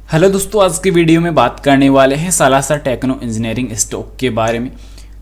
Hello दोस्तों, आज की वीडियो में बात करने वाले हैं सालासर टेक्नो इंजीनियरिंग स्टॉक के बारे में।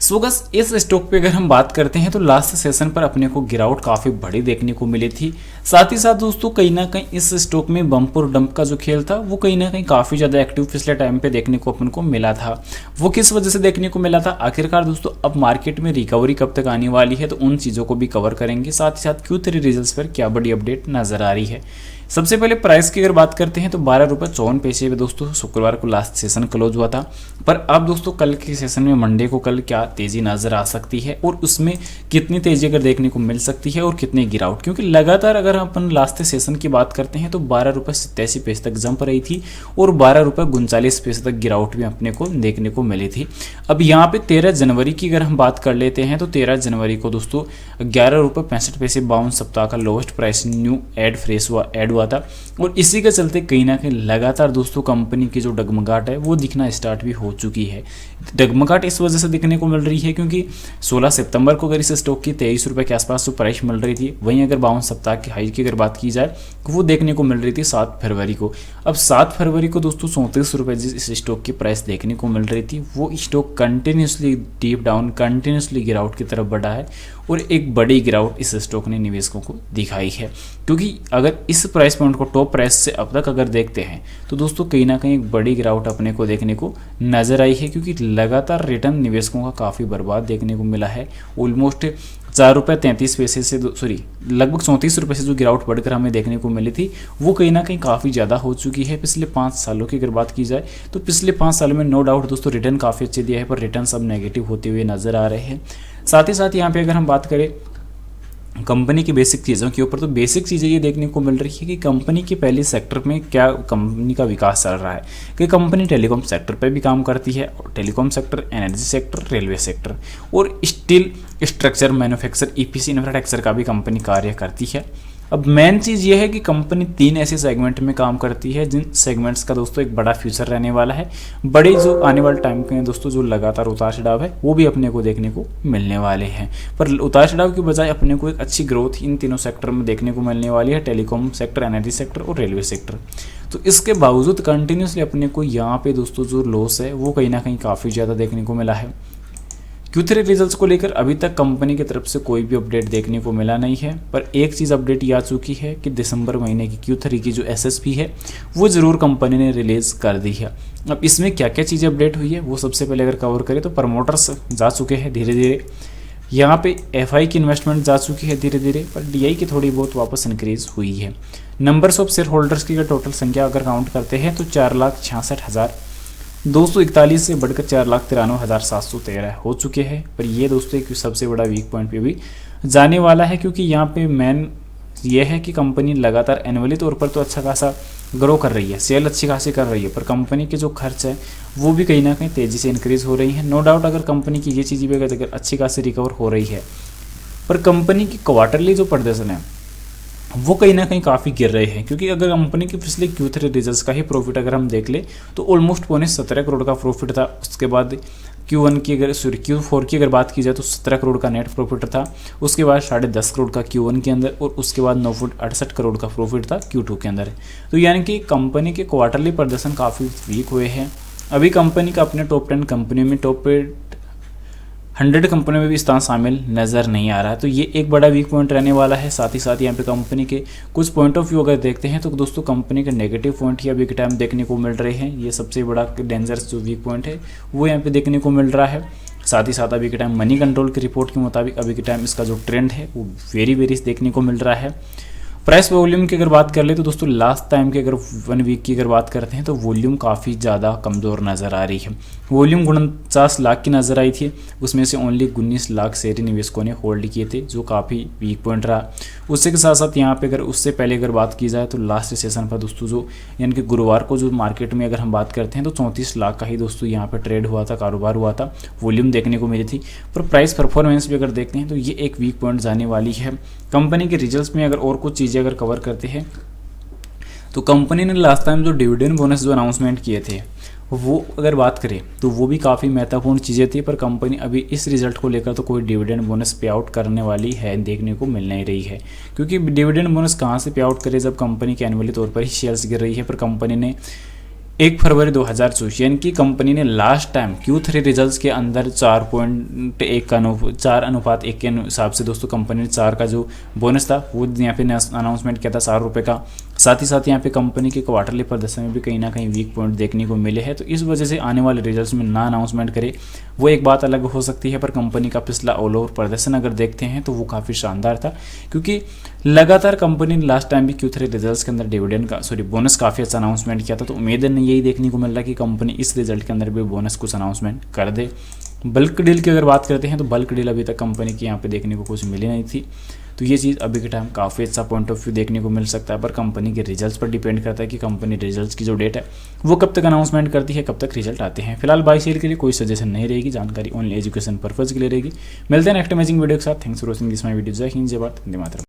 सो बस इस स्टॉक पे अगर हम बात करते हैं तो लास्ट सेशन पर अपने को गिरावट काफ़ी बड़ी देखने को मिली थी। साथ ही साथ दोस्तों कहीं ना कहीं इस स्टॉक में बम्प और डंप का जो खेल था वो कहीं ना कहीं काफ़ी ज़्यादा एक्टिव पिछले टाइम पे देखने को अपन को मिला था। वो किस वजह से देखने को मिला था, आखिरकार दोस्तों अब मार्केट में रिकवरी कब तक आने वाली है, तो उन चीज़ों को भी कवर करेंगे। साथ ही साथ Q3 रिजल्ट्स पर क्या बड़ी अपडेट नजर आ रही है। सबसे पहले प्राइस की अगर बात करते हैं तो 12 रुपये 54 पे दोस्तों शुक्रवार को लास्ट सेशन क्लोज हुआ था। पर अब दोस्तों कल के सेशन में मंडे को कल क्या तेजी नजर आ सकती है और उसमें कितनी तेजी अगर देखने को मिल सकती है और कितनी गिरावट, क्योंकि लगातार अगर अपन लास्ट सेशन की बात करते हैं तो 12 रुपये 87 तक जंप रही थी और 12 रुपये 39 तक गिरावट भी अपने को देखने को मिली थी। अब यहाँ पे 13 जनवरी की अगर हम बात कर लेते हैं तो 13 जनवरी को दोस्तों 11 रुपये 65 बाउन सप्ताह का लोवेस्ट प्राइस न्यू एड हुआ था और इसी के चलते कहीं ना कहीं लगातार दोस्तों कंपनी की जो डगमगाहट है वो दिखना स्टार्ट भी हो चुकी है। डगमगाहट इस वजह से दिखने को मिल रही है क्योंकि 16 सितंबर को अगर इस स्टॉक की 23 रुपये के आसपास जो प्राइस मिल रही थी, वहीं अगर 52 सप्ताह की हाई की अगर बात की जाए तो वो देखने को मिल रही थी 7 फरवरी को। अब 7 फरवरी को दोस्तों 34 रुपये जिस इस स्टॉक की प्राइस देखने को मिल रही थी, वो stock continuously deep down continuously गिरावट की तरफ बढ़ा है और एक बड़ी गिरावट इस स्टॉक ने निवेशकों को दिखाई है। क्योंकि अगर इस प्राइस पॉइंट को टॉप प्राइस से अब तक अगर देखते हैं तो दोस्तों कहीं ना कहीं एक बड़ी गिरावट अपने को देखने को नजर आई है, क्योंकि लगातार रिटर्न निवेशकों का काफ़ी बर्बाद देखने को मिला है। ऑलमोस्ट 4 रुपये 33 से लगभग 34 रुपये से जो गिरावट बढ़कर हमें देखने को मिली थी वो कहीं ना कहीं काफ़ी ज़्यादा हो चुकी है। पिछले 5 सालों की अगर बात की जाए तो पिछले 5 सालों में नो डाउट दोस्तों रिटर्न काफ़ी अच्छे दिया है, पर रिटर्न सब नेगेटिव होते हुए नजर आ रहे हैं। साथ ही साथ यहाँ पे अगर हम बात करें कंपनी की बेसिक चीज़ों के ऊपर, तो बेसिक चीज़ें ये देखने को मिल रही है कि कंपनी के पहले सेक्टर में क्या कंपनी का विकास चल रहा है। कि कंपनी टेलीकॉम सेक्टर पे भी काम करती है, और telecom sector, energy sector, railway sector और steel structure manufacture EPC infrastructure का भी कंपनी कार्य करती है। अब मेन चीज़ ये है कि कंपनी 3 ऐसे सेगमेंट में काम करती है जिन सेगमेंट्स का दोस्तों एक बड़ा फ्यूचर रहने वाला है। बड़े जो आने वाले टाइम के दोस्तों जो लगातार उतार चढ़ाव है वो भी अपने को देखने को मिलने वाले हैं, पर उतार चढ़ाव की बजाय अपने को एक अच्छी ग्रोथ इन तीनों सेक्टर में देखने को मिलने वाली है, टेलीकॉम सेक्टर, एनर्जी सेक्टर और रेलवे सेक्टर। तो इसके बावजूद कंटिन्यूसली अपने को यहाँ पे दोस्तों जो लॉस है वो कहीं ना कहीं काफ़ी ज़्यादा देखने को मिला है। Q3 रिजल्ट्स को लेकर अभी तक कंपनी की तरफ से कोई भी अपडेट देखने को मिला नहीं है, पर एक चीज़ अपडेट ये आ चुकी है कि दिसंबर महीने की Q3 की जो SSP है वो ज़रूर कंपनी ने रिलीज़ कर दी है। अब इसमें क्या क्या चीज़ें अपडेट हुई है वो सबसे पहले अगर कवर करें तो प्रमोटर्स जा चुके हैं धीरे धीरे, यहाँ पे FI की इन्वेस्टमेंट जा चुकी है धीरे धीरे, पर DI की थोड़ी बहुत वापस इंक्रीज हुई है। नंबर्स ऑफ शेयर होल्डर्स की अगर टोटल संख्या अगर काउंट करते हैं तो 4,66,241 से बढ़कर 4,93,713 हो चुके हैं। पर ये दोस्तों एक सबसे बड़ा वीक पॉइंट पे भी जाने वाला है, क्योंकि यहाँ पे मेन ये है कि कंपनी लगातार एनुअली तौर पर तो अच्छा खासा ग्रो कर रही है, सेल अच्छी खासी कर रही है, पर कंपनी के जो खर्च है वो भी कहीं ना कहीं तेज़ी से इंक्रीज हो रही है। नो डाउट अगर कंपनी की ये चीज़ भी अगर अच्छी खासी रिकवर हो रही है, पर कंपनी की क्वार्टरली जो प्रदर्शन है वो कहीं ना कहीं काफ़ी गिर रहे हैं। क्योंकि अगर कंपनी के पिछले Q3 रिजल्ट्स का ही प्रॉफिट अगर हम देख ले तो ऑलमोस्ट 17 करोड़ का प्रॉफिट था। उसके बाद Q4 की अगर बात की जाए तो 17 करोड़ का नेट प्रॉफिट था। उसके बाद 10.5 करोड़ का Q1 के अंदर और उसके बाद 9.68 करोड़ का प्रॉफिट था Q2 के अंदर। तो यानी कि कंपनी के क्वार्टरली प्रदर्शन काफ़ी वीक हुए हैं। अभी कंपनी का अपने टॉप 10 कंपनियों में टॉप 100 कंपनियों में भी स्थान शामिल नज़र नहीं आ रहा है, तो ये एक बड़ा वीक पॉइंट रहने वाला है। साथ ही साथ यहाँ पे कंपनी के कुछ पॉइंट ऑफ व्यू अगर देखते हैं तो दोस्तों कंपनी के नेगेटिव पॉइंट ही अभी के टाइम देखने को मिल रहे हैं। ये सबसे बड़ा डेंजरस जो वीक पॉइंट है वो यहाँ पे देखने को मिल रहा है। साथ ही साथ अभी के टाइम मनी कंट्रोल की रिपोर्ट के मुताबिक अभी के टाइम इसका जो ट्रेंड है वो वेरी देखने को मिल रहा है। प्राइस वॉल्यूम की अगर बात कर ले तो दोस्तों लास्ट टाइम की अगर 1 वीक की अगर बात करते हैं तो वॉल्यूम काफ़ी ज़्यादा कमज़ोर नज़र आ रही है। वॉल्यूम 49 लाख की नज़र आई थी, उसमें से ओनली 19 लाख शेयर निवेशकों ने होल्ड किए थे, जो काफ़ी वीक पॉइंट रहा। उससे के साथ साथ यहाँ पे अगर उससे पहले अगर बात की जाए तो लास्ट सेशन पर दोस्तों जो यानी कि गुरुवार को जो मार्केट में अगर हम बात करते हैं तो 34 लाख का ही दोस्तों यहाँ पर ट्रेड हुआ था, कारोबार हुआ था, वॉल्यूम देखने को मिली थी। पर प्राइस परफॉर्मेंस भी अगर देखते हैं तो ये एक वीक पॉइंट जाने वाली है। कंपनी के रिजल्ट्स में अगर और कुछ चीज़ें अगर कवर करते हैं तो कंपनी ने लास्ट टाइम जो डिविडेंड बोनस जो अनाउंसमेंट किए थे वो अगर बात करें तो वो भी काफ़ी महत्वपूर्ण चीज़ें थी, पर कंपनी अभी इस रिजल्ट को लेकर तो कोई डिविडेंड बोनस पे आउट करने वाली है देखने को मिल नहीं रही है। क्योंकि डिविडेंड बोनस कहाँ से पे आउट करे जब कंपनी के एनुअली तौर पर ही शेयर्स गिर रही है। पर कंपनी ने 1 फरवरी 2024 यानी कि कंपनी ने लास्ट टाइम Q3 रिजल्ट्स के अंदर 4.1 के हिसाब से दोस्तों कंपनी ने 4 का जो बोनस था वो यहाँ पे अनाउंसमेंट किया था 4 रुपये का। साथ ही साथ यहाँ पे कंपनी के क्वार्टरली प्रदर्शन में भी कहीं ना कहीं वीक पॉइंट देखने को मिले हैं, तो इस वजह से आने वाले रिजल्ट्स में ना अनाउंसमेंट करे वो एक बात अलग हो सकती है। पर कंपनी का पिछला ऑल ओवर प्रदर्शन अगर देखते हैं तो वो काफ़ी शानदार था, क्योंकि लगातार कंपनी ने लास्ट टाइम भी Q3 रिजल्ट्स के अंदर डिविडेंड का बोनस काफ़ी अच्छा अनाउंसमेंट किया था। तो उम्मीद है यही देखने को मिल रहा है कि कंपनी इस रिजल्ट के अंदर भी बोनस कुछ अनाउंसमेंट कर दे। बल्क डील की अगर बात करते हैं तो बल्क डील अभी तक कंपनी की यहाँ पे देखने को कुछ मिली नहीं थी, तो ये चीज़ अभी के टाइम काफ़ी अच्छा पॉइंट ऑफ व्यू देखने को मिल सकता है। पर कंपनी के रिजल्ट्स पर डिपेंड करता है कि कंपनी रिजल्ट्स की जो डेट है वो कब तक अनाउंसमेंट करती है, कब तक रिजल्ट आते हैं। फिलहाल बाई शेयर के लिए कोई सजेशन नहीं रहेगी, जानकारी ओनली एजुकेशन पर्पज के लिए रहेगी। मिलते हैं नेक्स्ट अमेजिंग वीडियो के साथ। Thanks for watching this my video. जय हिंद, जय भारत, वंदे मातरम।